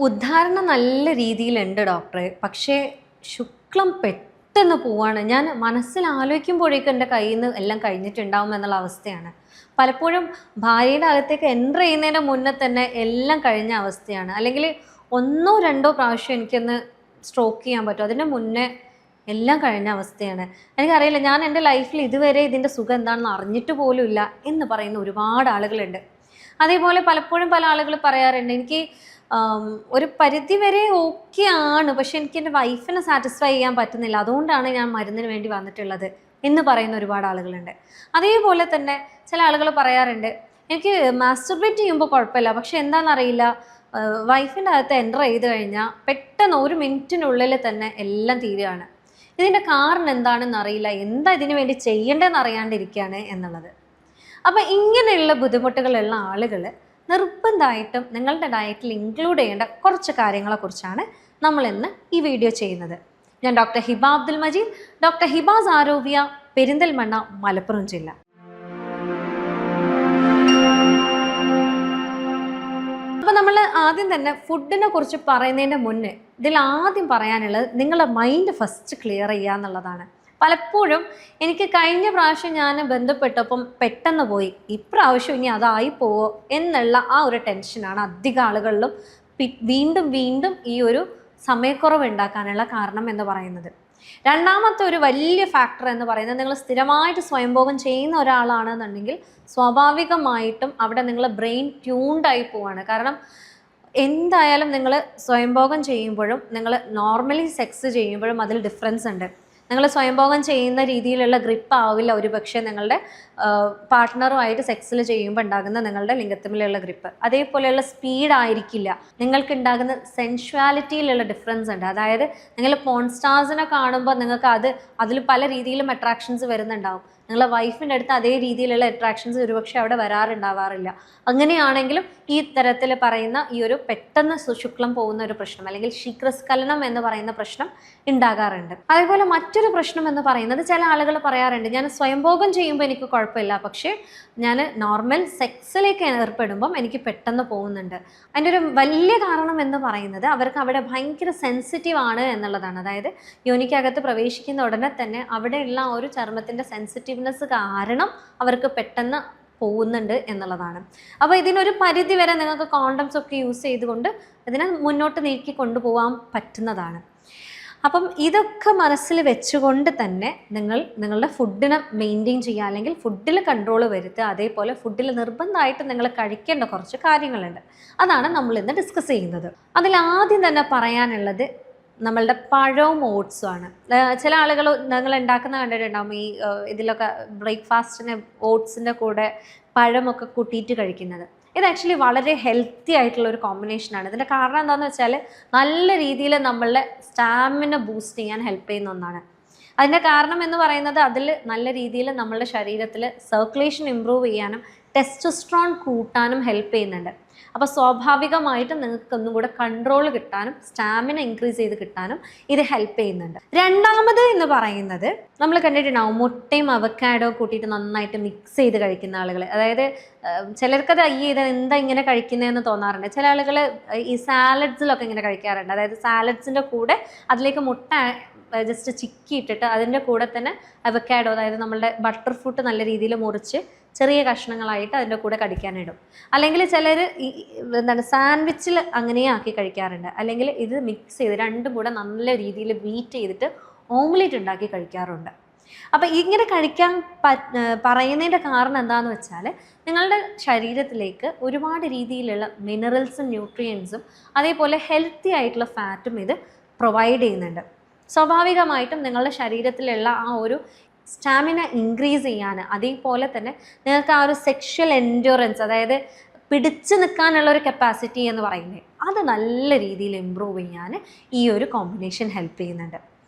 ഉദ്ധാരണം നല്ല രീതിയിലുണ്ട് ഡോക്ടറെ. പക്ഷേ ശുക്ലം പെട്ടെന്ന് പോവാണ്. ഞാൻ മനസ്സിൽ ആലോചിക്കുമ്പോഴേക്കും എൻ്റെ കയ്യിൽ നിന്ന് എല്ലാം കഴിഞ്ഞിട്ടുണ്ടാവും എന്നുള്ള അവസ്ഥയാണ്. പലപ്പോഴും ഭാര്യയുടെ അകത്തേക്ക് എൻ്റർ ചെയ്യുന്നതിൻ്റെ മുന്നേ തന്നെ എല്ലാം കഴിഞ്ഞ അവസ്ഥയാണ്. അല്ലെങ്കിൽ ഒന്നോ രണ്ടോ പ്രാവശ്യം എനിക്കൊന്ന് സ്ട്രോക്ക് ചെയ്യാൻ പറ്റും. അതിൻ്റെ മുന്നേ എല്ലാം കഴിഞ്ഞ അവസ്ഥയാണ്. എനിക്കറിയില്ല, ഞാൻ എൻ്റെ ലൈഫിൽ ഇതുവരെ ഇതിൻ്റെ സുഖം എന്താണെന്ന് അറിഞ്ഞിട്ട് പോലുമില്ല എന്ന് പറയുന്ന ഒരുപാട് ആളുകളുണ്ട്. അതേപോലെ പലപ്പോഴും പല ആളുകൾ പറയാറുണ്ട്, എനിക്ക് ഒരു പരിധി വരെ ഓക്കെ ആണ്, പക്ഷെ എനിക്ക് എൻ്റെ വൈഫിനെ സാറ്റിസ്ഫൈ ചെയ്യാൻ പറ്റുന്നില്ല, അതുകൊണ്ടാണ് ഞാൻ മരുന്നിന് വേണ്ടി വന്നിട്ടുള്ളത് എന്ന് പറയുന്ന ഒരുപാട് ആളുകളുണ്ട്. അതേപോലെ തന്നെ ചില ആളുകൾ പറയാറുണ്ട്, എനിക്ക് മാസ്റ്റർബേറ്റ് ചെയ്യുമ്പോൾ കുഴപ്പമില്ല, പക്ഷെ എന്താണെന്നറിയില്ല, വൈഫിൻ്റെ അകത്ത് എൻ്റർ ചെയ്ത് കഴിഞ്ഞാൽ പെട്ടെന്ന് ഒരു മിനിറ്റിനുള്ളിൽ തന്നെ എല്ലാം തീരുകയാണ്. ഇതിൻ്റെ കാരണം എന്താണെന്ന് അറിയില്ല, എന്താ ഇതിനു വേണ്ടി ചെയ്യേണ്ടതെന്ന് അറിയാണ്ടിരിക്കുകയാണ് എന്നുള്ളത്. അപ്പം ഇങ്ങനെയുള്ള ബുദ്ധിമുട്ടുകളുള്ള ആളുകൾ നിർബന്ധമായിട്ടും നിങ്ങളുടെ ഡയറ്റിൽ ഇൻക്ലൂഡ് ചെയ്യേണ്ട കുറച്ച് കാര്യങ്ങളെക്കുറിച്ചാണ് നമ്മൾ ഇന്ന് ഈ വീഡിയോ ചെയ്യുന്നത്. ഞാൻ ഡോക്ടർ ഹിബ അബ്ദുൽ മജീദ്, ഡോക്ടർ ഹിബാസ് ആരോഗ്യ, പെരിന്തൽമണ്ണ, മലപ്പുറം ജില്ല. അപ്പോൾ നമ്മൾ ആദ്യം തന്നെ ഫുഡിനെ കുറിച്ച് പറയുന്നതിൻ്റെ മുന്നേ ഇതിൽ ആദ്യം പറയാനുള്ളത് നിങ്ങളുടെ മൈൻഡ് ഫസ്റ്റ് ക്ലിയർ ചെയ്യുക എന്നുള്ളതാണ്. പലപ്പോഴും എനിക്ക് കഴിഞ്ഞ പ്രാവശ്യം ഞാൻ ബന്ധപ്പെട്ടപ്പം പെട്ടെന്ന് പോയി, ഇപ്രാവശ്യം ഇനി അതായി പോവോ എന്നുള്ള ആ ഒരു ടെൻഷനാണ് അധികം ആളുകളിലും വീണ്ടും വീണ്ടും ഈ ഒരു സമയക്കുറവ് ഉണ്ടാക്കാനുള്ള കാരണം എന്ന് പറയുന്നത്. രണ്ടാമത്തെ ഒരു വലിയ ഫാക്ടർ എന്ന് പറയുന്നത്, നിങ്ങൾ സ്ഥിരമായിട്ട് സ്വയംഭോഗം ചെയ്യുന്ന ഒരാളാണെന്നുണ്ടെങ്കിൽ സ്വാഭാവികമായിട്ടും അവിടെ നിങ്ങൾ ബ്രെയിൻ ട്യൂൺഡായി പോവാണ്. കാരണം എന്തായാലും നിങ്ങൾ സ്വയംഭോഗം ചെയ്യുമ്പോഴും നിങ്ങൾ നോർമലി സെക്സ് ചെയ്യുമ്പോഴും അതിൽ ഡിഫറൻസ് ഉണ്ട്. നിങ്ങൾ സ്വയംഭോഗം ചെയ്യുന്ന രീതിയിലുള്ള ഗ്രിപ്പ് ആവില്ല ഒരുപക്ഷെ നിങ്ങളുടെ പാർട്ട്ണറുമായിട്ട് സെക്സിൽ ചെയ്യുമ്പോൾ ഉണ്ടാകുന്ന നിങ്ങളുടെ ലിംഗത്തിലുള്ള ഗ്രിപ്പ്. അതേപോലെയുള്ള സ്പീഡ് ആയിരിക്കില്ല. നിങ്ങൾക്ക് ഉണ്ടാകുന്ന സെൻഷ്വാലിറ്റിയിലുള്ള ഡിഫറൻസ് ഉണ്ട്. അതായത് നിങ്ങൾ പോൺ സ്റ്റാർസിനെ കാണുമ്പോൾ നിങ്ങൾക്ക് അതിൽ പല രീതിയിലും അട്രാക്ഷൻസ് വരുന്നുണ്ടാവും. നിങ്ങളെ വൈഫിൻ്റെ അടുത്ത് അതേ രീതിയിലുള്ള അട്രാക്ഷൻസ് ഒരുപക്ഷെ അവിടെ വരാറുണ്ടാവാറില്ല. അങ്ങനെയാണെങ്കിലും ഈ തരത്തിൽ പറയുന്ന ഈ ഒരു പെട്ടെന്ന് ശുക്ലം പോകുന്ന ഒരു പ്രശ്നം, അല്ലെങ്കിൽ ശീഘ്രസ്ഖലനം എന്ന് പറയുന്ന പ്രശ്നം ഉണ്ടാകാറുണ്ട്. അതേപോലെ മറ്റൊരു പ്രശ്നം എന്ന് പറയുന്നത്, ചില ആളുകൾ പറയാറുണ്ട്, ഞാൻ സ്വയംഭോഗം ചെയ്യുമ്പോൾ എനിക്ക് കുഴപ്പമില്ല, പക്ഷേ ഞാൻ നോർമൽ സെക്സിലേക്ക് ഏർപ്പെടുമ്പം എനിക്ക് പെട്ടെന്ന് പോകുന്നുണ്ട്. അതിൻ്റെ ഒരു വലിയ കാരണം എന്ന് പറയുന്നത് അവർക്ക് അവിടെ ഭയങ്കര സെൻസിറ്റീവ് ആണ് എന്നുള്ളതാണ്. അതായത് യോനിക്കകത്ത് പ്രവേശിക്കുന്ന ഉടനെ തന്നെ അവിടെയുള്ള ഒരു ചർമ്മത്തിൻ്റെ സെൻസിറ്റീവ്നെസ് കാരണം അവർക്ക് പെട്ടെന്ന് പോകുന്നുണ്ട് എന്നുള്ളതാണ്. അപ്പോൾ ഇതിനൊരു പരിധി വരെ നിങ്ങൾക്ക് കോണ്ടംസ് ഒക്കെ യൂസ് ചെയ്തുകൊണ്ട് ഇതിനെ മുന്നോട്ട് നീക്കി കൊണ്ടുപോകാൻ പറ്റുന്നതാണ്. അപ്പം ഇതൊക്കെ മനസ്സിൽ വെച്ചുകൊണ്ട് തന്നെ നിങ്ങളുടെ ഫുഡിനെ മെയിൻറ്റെയിൻ ചെയ്യുക, അല്ലെങ്കിൽ ഫുഡിൽ കൺട്രോൾ വരുത്തുക. അതേപോലെ ഫുഡിൽ നിർബന്ധമായിട്ട് നിങ്ങൾ കഴിക്കേണ്ട കുറച്ച് കാര്യങ്ങളുണ്ട്. അതാണ് നമ്മൾ ഇന്ന് ഡിസ്കസ് ചെയ്യുന്നത്. അതിലാദ്യം തന്നെ പറയാനുള്ളത് നമ്മളുടെ പഴവും ഓട്സും ആണ്. ചില ആളുകൾ നിങ്ങൾ ഉണ്ടാക്കുന്ന കണ്ടിട്ടുണ്ടാകും, ഈ ഇതിലൊക്കെ ബ്രേക്ക്ഫാസ്റ്റിന് ഓട്സിൻ്റെ കൂടെ പഴമൊക്കെ കൂട്ടിയിട്ട് കഴിക്കുന്നത്. ഇത് ആക്ച്വലി വളരെ ഹെൽത്തി ആയിട്ടുള്ള ഒരു കോമ്പിനേഷനാണ്. ഇതിൻ്റെ കാരണം എന്താണെന്ന് വെച്ചാൽ നല്ല രീതിയിൽ നമ്മളുടെ സ്റ്റാമിന ബൂസ്റ്റ് ചെയ്യാൻ ഹെൽപ്പ് ചെയ്യുന്ന ഒന്നാണ്. അതിൻ്റെ കാരണം എന്ന് പറയുന്നത്, അതിൽ നല്ല രീതിയിൽ നമ്മളുടെ ശരീരത്തിൽ സർക്കുലേഷൻ ഇമ്പ്രൂവ് ചെയ്യാനും ടെസ്റ്റോസ്ട്രോൺ കൂട്ടാനും ഹെൽപ്പ് ചെയ്യുന്നുണ്ട്. അപ്പോൾ സ്വാഭാവികമായിട്ടും നിങ്ങൾക്ക് ഒന്നും കൂടെ കൺട്രോൾ കിട്ടാനും സ്റ്റാമിന ഇൻക്രീസ് ചെയ്ത് കിട്ടാനും ഇത് ഹെൽപ്പ് ചെയ്യുന്നുണ്ട്. രണ്ടാമത് എന്ന് പറയുന്നത്, നമ്മൾ കണ്ടിട്ടുണ്ടാവും മുട്ടയും അവക്കാഡോ കൂട്ടിയിട്ട് നന്നായിട്ട് മിക്സ് ചെയ്ത് കഴിക്കുന്ന ആളുകൾ. അതായത് ചിലർക്കത് ഇത് എന്താ ഇങ്ങനെ കഴിക്കുന്നതെന്ന് തോന്നാറുണ്ട്. ചില ആളുകൾ ഈ സാലഡ്സിലൊക്കെ ഇങ്ങനെ കഴിക്കാറുണ്ട്. അതായത് സാലഡ്സിൻ്റെ കൂടെ അതിലേക്ക് മുട്ട ജസ്റ്റ് ചിക്കിയിട്ടിട്ട് അതിൻ്റെ കൂടെ തന്നെ അവക്കാഡോ, അതായത് നമ്മളുടെ ബട്ടർ ഫ്രൂട്ട് നല്ല രീതിയിൽ മുറിച്ച് ചെറിയ കഷ്ണങ്ങളായിട്ട് അതിൻ്റെ കൂടെ കടിക്കാനിടും. അല്ലെങ്കിൽ ചിലർ സാൻഡ്വിച്ചിൽ അങ്ങനെ ആക്കി കഴിക്കാറുണ്ട്. അല്ലെങ്കിൽ ഇത് മിക്സ് ചെയ്ത് രണ്ടും കൂടെ നല്ല രീതിയിൽ ബീറ്റ് ചെയ്തിട്ട് ഓംലെറ്റ് ഉണ്ടാക്കി കഴിക്കാറുണ്ട്. അപ്പം ഇങ്ങനെ കഴിക്കാൻ പറയുന്നതിൻ്റെ കാരണം എന്താണെന്ന് വെച്ചാൽ, നിങ്ങളുടെ ശരീരത്തിലേക്ക് ഒരുപാട് രീതിയിലുള്ള മിനറൽസും ന്യൂട്രിയൻസും അതേപോലെ ഹെൽത്തി ആയിട്ടുള്ള ഫാറ്റും ഇത് പ്രൊവൈഡ് ചെയ്യുന്നുണ്ട്. സ്വാഭാവികമായിട്ടും നിങ്ങളുടെ ശരീരത്തിലുള്ള ആ ഒരു സ്റ്റാമിന ഇൻക്രീസ് ചെയ്യാൻ, അതേപോലെ തന്നെ നിങ്ങൾക്ക് ആ ഒരു സെക്ഷൽ എൻഡ്യൂറൻസ്, അതായത് പിടിച്ചു നിൽക്കാനുള്ള ഒരു കപ്പാസിറ്റി എന്ന് പറയുന്നത്, അത് നല്ല രീതിയിൽ ഇമ്പ്രൂവ് ചെയ്യാൻ ഈ ഒരു കോമ്പിനേഷൻ ഹെൽപ്പ് ചെയ്യുന്നുണ്ട്.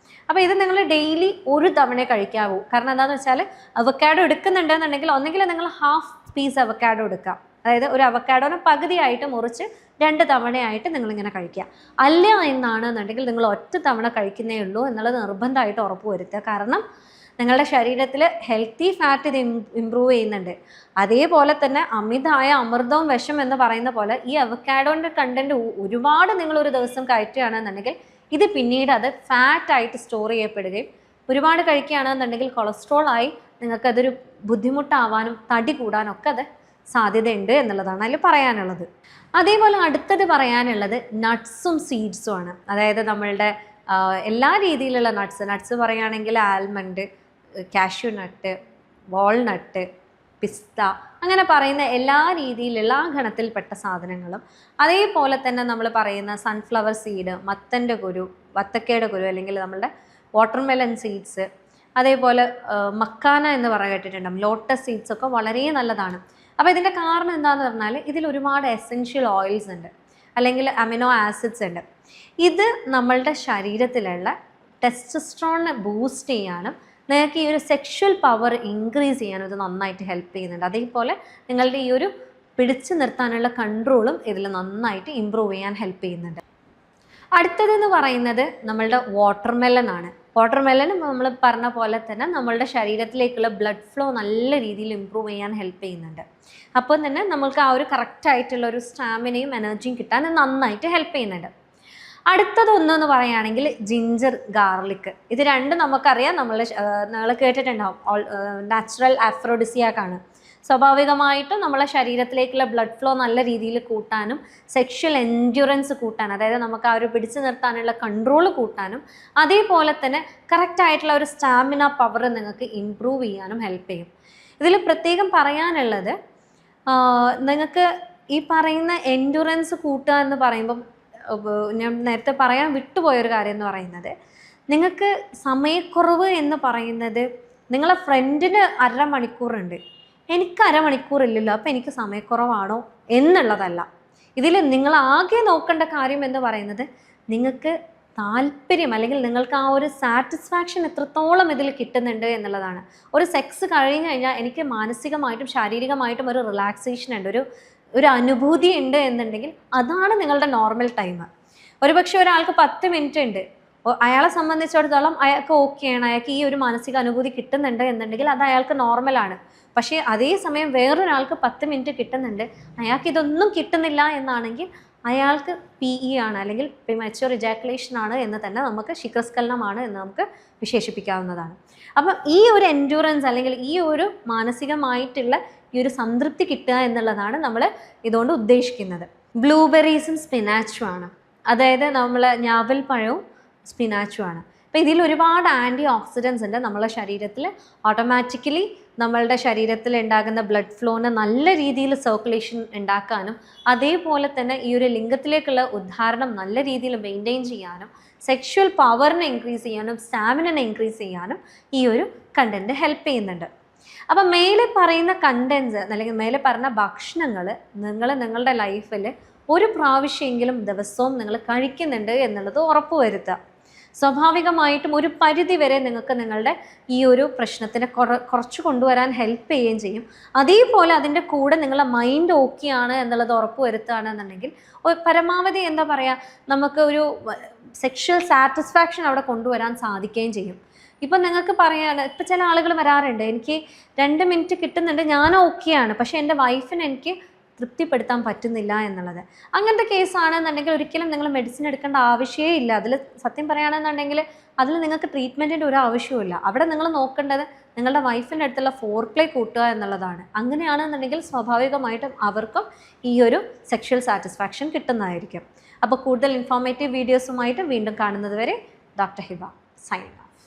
അപ്പോൾ ഇത് നിങ്ങൾ ഡെയിലി ഒരു തവണ കഴിക്കാവൂ. കാരണം എന്താണെന്ന് വെച്ചാൽ, അവക്കാഡോ എടുക്കുന്നുണ്ടെന്നുണ്ടെങ്കിൽ ഒന്നെങ്കിൽ നിങ്ങൾ ഹാഫ് പീസ് അവക്കാഡോ എടുക്കുക. അതായത് ഒരു അവക്കാഡോനെ പകുതിയായിട്ട് മുറിച്ച് 2 തവണയായിട്ട് നിങ്ങളിങ്ങനെ കഴിക്കുക. അല്ല എന്നാണെന്നുണ്ടെങ്കിൽ നിങ്ങൾ ഒറ്റ തവണ കഴിക്കുന്നേ ഉള്ളൂ എന്നുള്ളത് നിർബന്ധമായിട്ട് ഉറപ്പ് വരുത്തുക. കാരണം നിങ്ങളുടെ ശരീരത്തിൽ ഹെൽത്തി ഫാറ്റ് ഇത് ഇമ്പ്രൂവ് ചെയ്യുന്നുണ്ട്. അതേപോലെ തന്നെ അമിതമായ അമൃതവും വിഷം എന്ന് പറയുന്ന പോലെ ഈ അവക്കാഡോൻ്റെ കണ്ടന്റ് ഒരുപാട് നിങ്ങൾ ഒരു ദിവസം കയറ്റുകയാണെന്നുണ്ടെങ്കിൽ ഇത് പിന്നീട് അത് ഫാറ്റായിട്ട് സ്റ്റോർ ചെയ്യപ്പെടുകയും ഒരുപാട് കഴിക്കുകയാണെന്നുണ്ടെങ്കിൽ കൊളസ്ട്രോൾ ആയി നിങ്ങൾക്കതൊരു ബുദ്ധിമുട്ടാവാനും തടി കൂടാനും ഒക്കെ അത് സാധ്യതയുണ്ട് എന്നുള്ളതാണ് അതിൽ പറയാനുള്ളത്. അതേപോലെ അടുത്തത് പറയാനുള്ളത് നട്ട്സും സീഡ്സും ആണ്. അതായത് നമ്മളുടെ എല്ലാ രീതിയിലുള്ള നട്ട്സ് പറയുകയാണെങ്കിൽ ആൽമണ്ട്, കാഷ്യൂ നട്ട്, വാൾനട്ട്, പിസ്ത, അങ്ങനെ പറയുന്ന എല്ലാ രീതിയിലുള്ള ആ ഗണത്തിൽപ്പെട്ട സാധനങ്ങളും, അതേപോലെ തന്നെ നമ്മൾ പറയുന്ന സൺഫ്ലവർ സീഡ്, മത്തൻ്റെ കുരു, വത്തക്കയുടെ കുരു, അല്ലെങ്കിൽ നമ്മളുടെ വാട്ടർമെലൺ സീഡ്സ്, അതേപോലെ മക്കാന എന്ന് കേട്ടിട്ടുണ്ടാകും, ലോട്ടസ് സീഡ്സ് ഒക്കെ വളരെ നല്ലതാണ്. അപ്പോൾ ഇതിൻ്റെ കാരണം എന്താണെന്ന് പറഞ്ഞാൽ ഇതിൽ ഒരുപാട് എസെൻഷ്യൽ ഓയിൽസ് ഉണ്ട്, അല്ലെങ്കിൽ അമിനോ ആസിഡ്സ് ഉണ്ട്. ഇത് നമ്മളുടെ ശരീരത്തിലുള്ള ടെസ്റ്റോസ്റ്ററോണിനെ ബൂസ്റ്റ് ചെയ്യാനും നിങ്ങൾക്ക് ഈ ഒരു സെക്ഷൽ പവർ ഇൻക്രീസ് ചെയ്യാനും ഇത് നന്നായിട്ട് ഹെൽപ്പ് ചെയ്യുന്നുണ്ട്. അതേപോലെ നിങ്ങളുടെ ഈ ഒരു പിടിച്ചു നിർത്താനുള്ള കൺട്രോളും ഇതിൽ നന്നായിട്ട് ഇമ്പ്രൂവ് ചെയ്യാൻ ഹെൽപ്പ് ചെയ്യുന്നുണ്ട്. അടുത്തതെന്ന് പറയുന്നത് നമ്മളുടെ വാട്ടർമെലൺ ആണ്. വാട്ടർമെലൺ നമ്മൾ പറഞ്ഞ പോലെ തന്നെ നമ്മളുടെ ശരീരത്തിലേക്കുള്ള ബ്ലഡ് ഫ്ലോ നല്ല രീതിയിൽ ഇമ്പ്രൂവ് ചെയ്യാൻ ഹെൽപ്പ് ചെയ്യുന്നുണ്ട്. അപ്പോൾ തന്നെ നമ്മൾക്ക് ആ ഒരു കറക്റ്റായിട്ടുള്ള ഒരു സ്റ്റാമിനയും എനർജിയും കിട്ടാൻ നന്നായിട്ട് ഹെൽപ്പ് ചെയ്യുന്നുണ്ട്. അടുത്തതൊന്നെന്ന് പറയുകയാണെങ്കിൽ ജിഞ്ചർ, ഗാർലിക്. ഇത് രണ്ടും നമുക്കറിയാം, നമ്മൾ കേട്ടിട്ടുണ്ടാവും, നാച്ചുറൽ ആഫ്രോഡിസിയാക്കാണ്. സ്വാഭാവികമായിട്ടും നമ്മളെ ശരീരത്തിലേക്കുള്ള ബ്ലഡ് ഫ്ലോ നല്ല രീതിയിൽ കൂട്ടാനും സെക്ഷൽ എൻഡ്യൂറൻസ് കൂട്ടാനും, അതായത് നമുക്ക് ആ ഒരു പിടിച്ചു നിർത്താനുള്ള കൺട്രോൾ കൂട്ടാനും, അതേപോലെ തന്നെ കറക്റ്റായിട്ടുള്ള ഒരു സ്റ്റാമിന പവർ നിങ്ങൾക്ക് ഇമ്പ്രൂവ് ചെയ്യാനും ഹെൽപ്പ് ചെയ്യും. ഇതിൽ പ്രത്യേകം പറയാനുള്ളത്, നിങ്ങൾക്ക് ഈ പറയുന്ന എൻഡ്യൂറൻസ് കൂട്ടുക എന്ന് പറയുമ്പം ഞാൻ നേരത്തെ പറയാൻ വിട്ടുപോയൊരു കാര്യം എന്ന് പറയുന്നത്, നിങ്ങൾക്ക് സമയക്കുറവ് എന്ന് പറയുന്നത് നിങ്ങളെ ഫ്രണ്ടിന് അരമണിക്കൂറുണ്ട്, എനിക്ക് അരമണിക്കൂറില്ലല്ലോ, അപ്പോൾ എനിക്ക് സമയക്കുറവാണോ എന്നുള്ളതല്ല. ഇതിൽ നിങ്ങൾ ആകെ നോക്കേണ്ട കാര്യം എന്ന് പറയുന്നത് നിങ്ങൾക്ക് താല്പര്യം, അല്ലെങ്കിൽ നിങ്ങൾക്ക് ആ ഒരു സാറ്റിസ്ഫാക്ഷൻ എത്രത്തോളം ഇതിൽ കിട്ടുന്നുണ്ട് എന്നുള്ളതാണ്. ഒരു സെക്സ് കഴിഞ്ഞ് കഴിഞ്ഞാൽ എനിക്ക് മാനസികമായിട്ടും ശാരീരികമായിട്ടും ഒരു റിലാക്സേഷൻ ഉണ്ട്, ഒരു അനുഭൂതി ഉണ്ട് എന്നുണ്ടെങ്കിൽ അതാണ് നിങ്ങളുടെ നോർമൽ ടൈം. ഒരുപക്ഷെ ഒരാൾക്ക് 10 മിനിറ്റ് ഉണ്ട്, അയാളെ സംബന്ധിച്ചിടത്തോളം അയാൾക്ക് ഓക്കെയാണ്, അയാൾക്ക് ഈ ഒരു മാനസിക അനുഭൂതി കിട്ടുന്നുണ്ട് എന്നുണ്ടെങ്കിൽ അത് അയാൾക്ക് നോർമലാണ്. പക്ഷേ അതേസമയം വേറൊരാൾക്ക് 10 മിനിറ്റ് കിട്ടുന്നുണ്ട്, അയാൾക്ക് ഇതൊന്നും കിട്ടുന്നില്ല എന്നാണെങ്കിൽ അയാൾക്ക് PE ആണ്, അല്ലെങ്കിൽ പ്രീമച്വർ ഇജാക്കുലേഷൻ ആണ് എന്ന് തന്നെ നമുക്ക്, ശീഘ്രസ്ഖലനമാണ് എന്ന് നമുക്ക് വിശേഷിപ്പിക്കാവുന്നതാണ്. അപ്പം ഈ ഒരു എൻഡ്യൂറൻസ്, അല്ലെങ്കിൽ ഈ ഒരു മാനസികമായിട്ടുള്ള ഈ ഒരു സംതൃപ്തി കിട്ടുക എന്നുള്ളതാണ് നമ്മൾ ഇതുകൊണ്ട് ഉദ്ദേശിക്കുന്നത്. ബ്ലൂബെറീസും സ്പിനാച്ചും ആണ്, അതായത് നമ്മൾ ഞാവൽ പഴവും സ്പിനാച്ചും ആണ്. അപ്പോൾ ഇതിൽ ഒരുപാട് ആൻറ്റി ഓക്സിഡൻസ് ഉണ്ട്. നമ്മളെ ശരീരത്തിൽ ഓട്ടോമാറ്റിക്കലി നമ്മളുടെ ശരീരത്തിൽ ഉണ്ടാകുന്ന ബ്ലഡ് ഫ്ലോനെ നല്ല രീതിയിൽ സർക്കുലേഷൻ ഉണ്ടാക്കാനും, അതേപോലെ തന്നെ ഈ ഒരു ലിംഗത്തിലേക്കുള്ള ഉദ്ധാരണം നല്ല രീതിയിൽ മെയിൻറ്റെയിൻ ചെയ്യാനും, സെക്ഷൽ പവറിനെ ഇൻക്രീസ് ചെയ്യാനും, സ്റ്റാമിനനെ ഇൻക്രീസ് ചെയ്യാനും ഈ ഒരു കണ്ടൻറ്റ് ഹെൽപ്പ് ചെയ്യുന്നുണ്ട്. അപ്പം മേലെ പറയുന്ന കണ്ടൻസ്, അല്ലെങ്കിൽ മേലെ പറഞ്ഞ ഭക്ഷണങ്ങൾ നിങ്ങളുടെ ലൈഫിൽ ഒരു പ്രാവശ്യമെങ്കിലും ദിവസവും നിങ്ങൾ കഴിക്കുന്നുണ്ട് എന്നുള്ളത് ഉറപ്പുവരുത്തുക. സ്വാഭാവികമായിട്ടും ഒരു പരിധി വരെ നിങ്ങൾക്ക് നിങ്ങളുടെ ഈ ഒരു പ്രശ്നത്തിനെ കുറച്ച് കൊണ്ടുവരാൻ ഹെൽപ്പ് ചെയ്യുകയും ചെയ്യും. അതേപോലെ അതിൻ്റെ കൂടെ നിങ്ങളുടെ മൈൻഡ് ഓക്കെയാണ് എന്നുള്ളത് ഉറപ്പ് വരുത്തുകയാണെന്നുണ്ടെങ്കിൽ പരമാവധി എന്താ പറയുക, നമുക്ക് ഒരു സെക്ഷൽ സാറ്റിസ്ഫാക്ഷൻ അവിടെ കൊണ്ടുവരാൻ സാധിക്കുകയും ചെയ്യും. ഇപ്പം നിങ്ങൾക്ക് പറയാണ്, ഇപ്പം ചില ആളുകൾ വരാറുണ്ട്, എനിക്ക് 2 മിനിറ്റ് കിട്ടുന്നുണ്ട്, ഞാൻ ഓക്കെയാണ്, പക്ഷേ എൻ്റെ വൈഫിന് എനിക്ക് തൃപ്തിപ്പെടുത്താൻ പറ്റുന്നില്ല എന്നുള്ളത്. അങ്ങനത്തെ കേസാണെന്നുണ്ടെങ്കിൽ ഒരിക്കലും നിങ്ങൾ മെഡിസിൻ എടുക്കേണ്ട ആവശ്യമേ ഇല്ല. അതിൽ സത്യം പറയുകയാണെന്നുണ്ടെങ്കിൽ അതിൽ നിങ്ങൾക്ക് ട്രീറ്റ്മെൻറ്റിൻ്റെ ഒരു ആവശ്യവുമില്ല. അവിടെ നിങ്ങൾ നോക്കേണ്ടത് നിങ്ങളുടെ വൈഫിൻ്റെ അടുത്തുള്ള ഫോർപ്ലേ കൂട്ടുക എന്നുള്ളതാണ്. അങ്ങനെയാണെന്നുണ്ടെങ്കിൽ സ്വാഭാവികമായിട്ടും അവർക്കും ഈ ഒരു സെക്ഷൽ സാറ്റിസ്ഫാക്ഷൻ കിട്ടുന്നതായിരിക്കും. അപ്പോൾ കൂടുതൽ ഇൻഫോർമേറ്റീവ് വീഡിയോസുമായിട്ട് വീണ്ടും കാണുന്നത് വരെ ഡോക്ടർ ഹിബ സൈനിങ്.